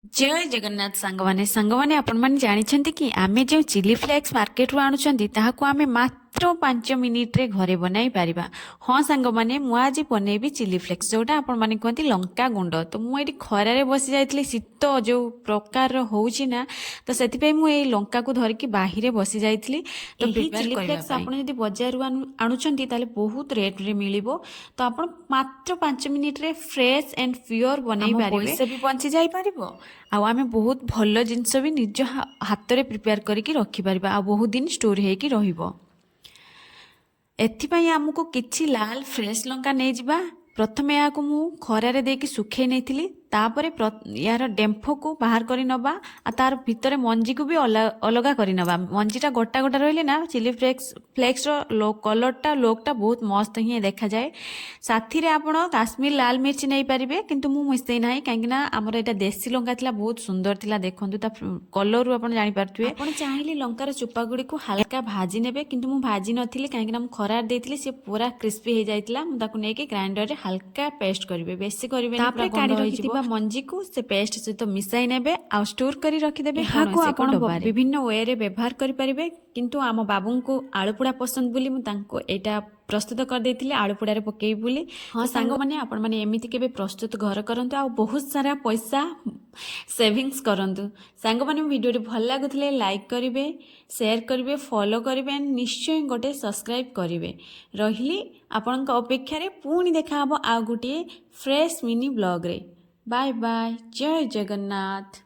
जय जगन्नाथ सांगवाने आपण माने जानिछन्ति कि आमे जो चिली फ्लेक्स मार्केट रु आणुछन्ति ताहाकु आमे मात्र 5 मिनिट रे घरे बनाई पारिबा। हाँ सांगवाने मु आज बनेबी चिली फ्लेक्स जोटा आपण माने कहंती लंका गुंड। तो मु एठी खरा रे बसी जाइतली शीत जो प्रकार होउची ना तो सेति पे मु ए लंका को धर के बाहिरे बसी जाइतली। तो चिली फ्लेक्स आपण यदि बाजार रु आणुछन्ति ताले बहुत रेट रे मिलिबो। तो आपण मात्र 5 मिनिट रे फ्रेश एंड प्योर बनाई पारिबे। पैसा भी बंची जाई पारिबो आउ आमे बहुत भल जिनस भी निज हाथ रे प्रिपेयर करके रखिपार आ बहुत दिन स्टोर होगी रहिबो। एथिपाई आमको किछि लाल फ्रेश लंका नहीं जिबा। प्रथमे याको मु खरारे देकी सुखे नहीं तापर यार डेम्फो को बाहर कर नबा आ तार भितर मंजी को भी अलगा कर नबा। मंजीटा गोटा गोटा रहिले ना चिली फ्लेक्स रो कलरटा लोकटा बहुत मस्त ही देखा जाए। साथी रे आपण काश्मीर लाल मिर्च नहीं पारिबे किंतु मु मिसई नाही काहेकि ना हमर एटा देसी लंका थिला बहुत सुंदर थिला। देखंतु ता कलर रु आपण जानि पारथुए। आपण चाहिले लंकार चोपा गुडी को हल्का भाजी नेबे किंतु मु भाजी नथिली काहेकि ना मु खरार देथिली से पूरा क्रिस्पी हे जाइतला। मु ताकू नेके ग्राइंडर रे हल्का पेस्ट करिवे बेसी करिवे तापर काडी रखिथिबा मंजी को से पेस्ट सहित मिसाई नेबे आ स्टोर करी रखिदेबे। हाको आपण विभिन्न वे रे व्यवहार करि परिबे किंतु आम बाबू को आलुपोड़ा पसंद बोली मु तांको एटा प्रस्तुत कर देथिले आलुपोड़ा रे पकेई बोली। हाँ सांग माने आपण माने एमिति केबे प्रस्तुत घर करंतु आ बहुत सारा पैसा सेविंग्स करंतु। सांग माने वीडियो रे भल लागुथिले लाइक करिवे शेयर करिवे फॉलो करिवे निश्चय गोटे सब्सक्राइब करिवे। रहिली आपनका अपेक्षा रे पुणी देखा हबो आ गुटे फ्रेश मिनी ब्लॉग रे। बाय बाय जय जगन्नाथ।